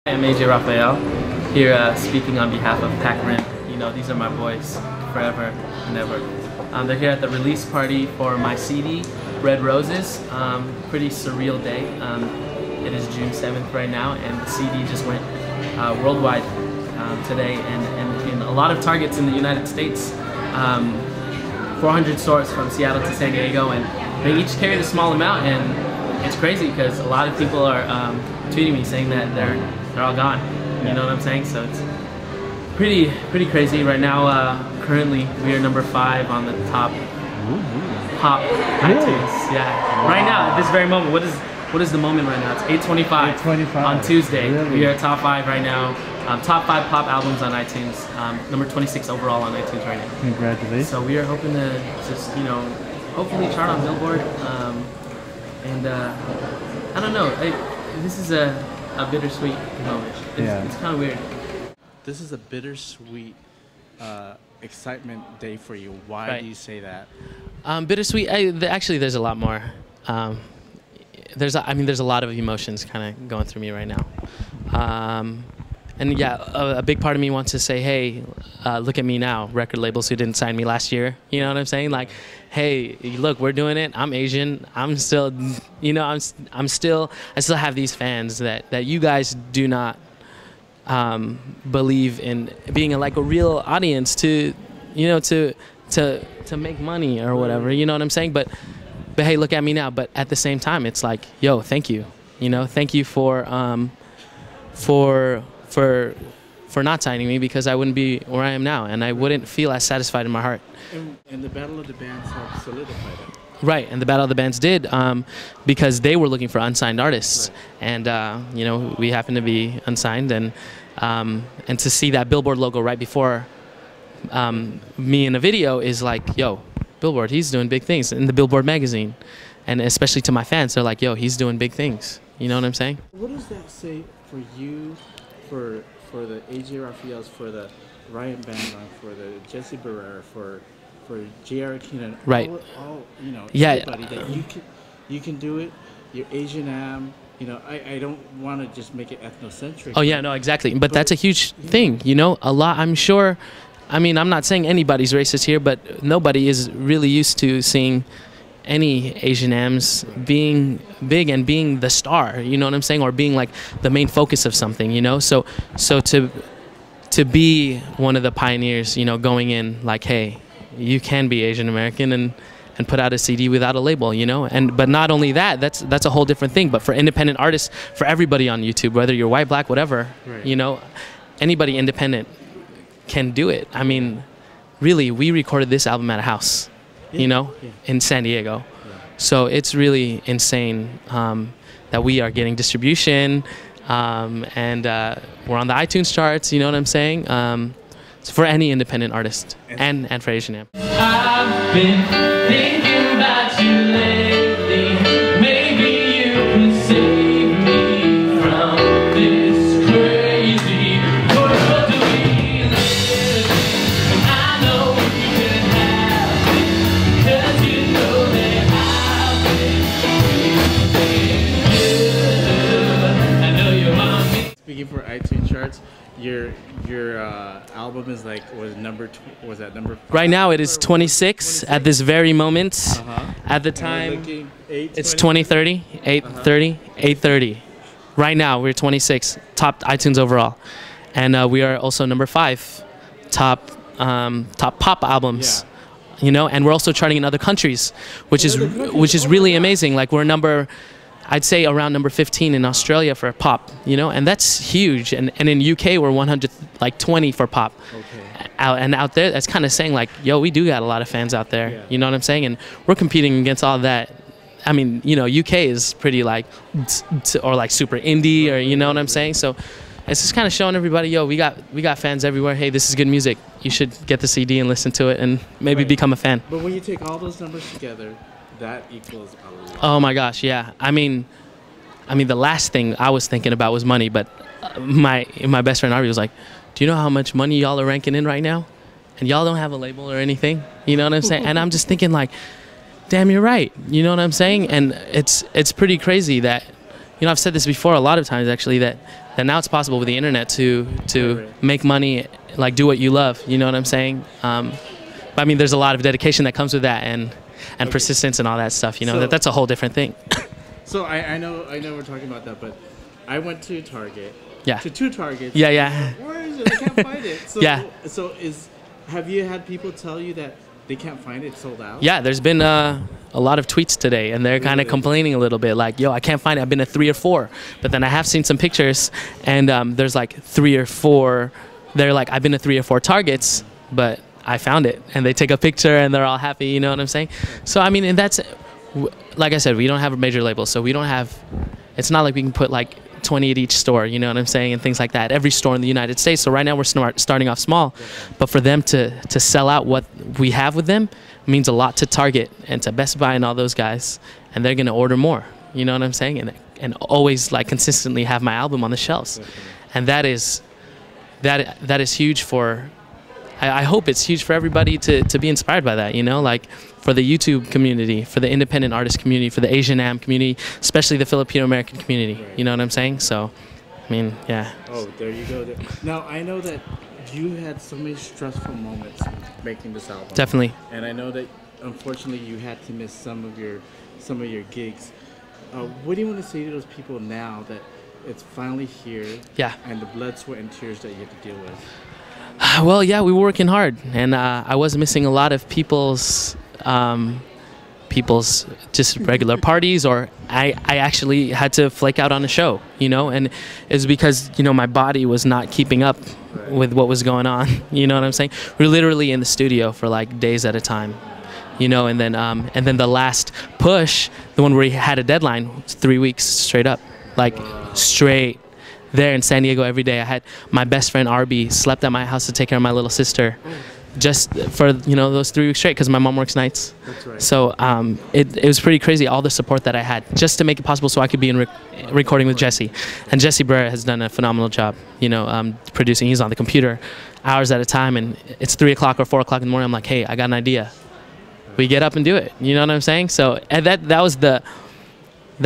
I'm AJ Rafael, here speaking on behalf of Pac Rim. You know, these are my boys, forever and ever. They're here at the release party for my CD, Red Roses. Pretty surreal day. It is June 7th right now, and the CD just went worldwide today, and in a lot of targets in the United States. 400 stores from Seattle to San Diego, and they each carried a small amount, and it's crazy because a lot of people are tweeting me saying that they're all gone. You know what I'm saying? So it's pretty crazy right now. Currently, we are number 5 on the top pop iTunes. Yeah. Right now, at this very moment, what is the moment right now? It's 8:25 on Tuesday. Really? We are top 5 right now. Top 5 pop albums on iTunes. Number 26 overall on iTunes right now. Congratulations. So we are hoping to just, hopefully chart on Billboard. I don't know. This is a bittersweet moment. It's kind of weird. This is a bittersweet excitement day for you. Why do you say that? Bittersweet. Actually, there's a lot more. There's a lot of emotions kind of going through me right now. And yeah, a big part of me wants to say, hey, look at me now, record labels who didn't sign me last year. You know what I'm saying? Like, hey, look, we're doing it. I'm Asian. I'm still, I still have these fans that you guys do not believe in being a real audience to make money or whatever. You know what I'm saying? But hey, look at me now. But at the same time, it's like, yo, thank you. Thank you for not signing me, because I wouldn't be where I am now, and I wouldn't feel as satisfied in my heart. And the Battle of the Bands helped solidify that. Right, and the Battle of the Bands did, because they were looking for unsigned artists, and we happen to be unsigned, and to see that Billboard logo right before me in a video is like, yo, Billboard, he's doing big things in the Billboard magazine, and especially to my fans, they're like, yo, he's doing big things. You know what I'm saying? What does that say for you, for the AJ Rafaels, for the Ryan Bangong, for the Jesse Barrera, for J.R. Keenan, right? Everybody that you can do it. You're Asian I don't want to just make it ethnocentric. Oh yeah, no, exactly. But that's a huge thing. A lot. I'm sure. I'm not saying anybody's racist here, but nobody is really used to seeing any Asian Ams being big and being the star, you know what I'm saying, or being like the main focus of something, so to be one of the pioneers, going in like, hey, you can be Asian American and put out a CD without a label, but not only that, that's a whole different thing. But for independent artists, for everybody on YouTube, whether you're white, black, whatever, right. Anybody independent can do it. Really, we recorded this album at a house. In San Diego. Yeah. So it's really insane that we are getting distribution, and we're on the iTunes charts, you know what I'm saying? It's for any independent artist, and for Asian Am. I've been thinking about you lately. Maybe you could save me from this crazy world we live in. I know you can have it, 'cause you know that I've been I know you want me. Speaking for iTunes charts, your album is was that number 5? Right now it is 26 at this very moment. At the time, it's 2030, 830, 830. Right now we're 26, top iTunes overall, and we are also number 5, top pop albums. Yeah. And we're also charting in other countries, which is really amazing. Like, we're I'd say around number 15 in Australia for pop, and that's huge. And in UK we're 120 for pop. Okay. Out there, that's kind of saying like, yo, we do got a lot of fans out there. Yeah. You know what I'm saying? And we're competing against all that. UK is pretty or like super indie, or you know what I'm saying? So it's just kind of showing everybody, yo, we got fans everywhere. Hey, this is good music. You should get the CD and listen to it, and maybe become a fan. But when you take all those numbers together, that equals a lot. Oh my gosh, yeah. The last thing I was thinking about was money, but my best friend Arby was like, do you know how much money y'all are ranking in right now? And y'all don't have a label or anything. You know what I'm saying? And I'm just thinking like, damn, you're right. You know what I'm saying? And it's pretty crazy that you know, I've said this before a lot of times actually, that now it's possible with the internet to make money, like do what you love. You know what I'm saying? But I mean, there's a lot of dedication that comes with that, and persistence and all that stuff. You know, So- that's a whole different thing. So I know we're talking about that, but I went to Target. Yeah. To 2 Targets. Yeah, yeah. Where is it? I can't find it. So, Yeah. So have you had people tell you that they can't find it, sold out? Yeah, there's been a lot of tweets today, and they're kind of Really? complaining a little bit, like, yo, I can't find it. I've been to 3 or 4, but then I have seen some pictures, and there's like 3 or 4. They're like, I've been to 3 or 4 Targets, but I found it, and they take a picture, and they're all happy. You know what I'm saying? So I mean, and that's, like I said, we don't have a major label, so we don't have. It's not like we can put like 20 at each store, you know what I'm saying, and things like that. Every store in the United States. So right now we're starting off small, but for them to sell out what we have with them means a lot to Target and to Best Buy and all those guys, and they're gonna order more. You know what I'm saying, and always like consistently have my album on the shelves, and that is huge for. I hope it's huge for everybody to be inspired by that, you know, like for the YouTube community, for the independent artist community, for the Asian Am community, especially the Filipino American community. You know what I'm saying? So, I mean, yeah. Oh, there you go. Now, I know that you had so many stressful moments making this album. Definitely. And I know that, unfortunately, you had to miss some of your gigs. What do you want to say to those people now that it's finally here? Yeah. And the blood, sweat, and tears that you have to deal with? Well, yeah, we were working hard, and I was missing a lot of people's just regular parties, or I actually had to flake out on a show, you know, and it's because, you know, my body was not keeping up with what was going on. You know what I'm saying? We were literally in the studio for like days at a time, you know, and then the last push, the one where we had a deadline, was 3 weeks straight up, like straight. There in San Diego every day. I had my best friend Arby slept at my house to take care of my little sister, just for, you know, those 3 weeks straight, because my mom works nights. That's right. So it was pretty crazy, all the support that I had just to make it possible so I could be in recording with Jesse. And Jesse Barrera has done a phenomenal job, you know, producing. He's on the computer hours at a time, and it's 3 o'clock or 4 o'clock in the morning. I'm like, hey, I got an idea. We get up and do it. You know what I'm saying? So and that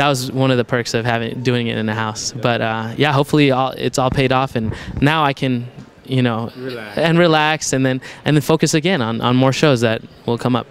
was one of the perks of doing it in the house. But yeah, hopefully it's all paid off, and now I can, you know, relax and then focus again on more shows that will come up.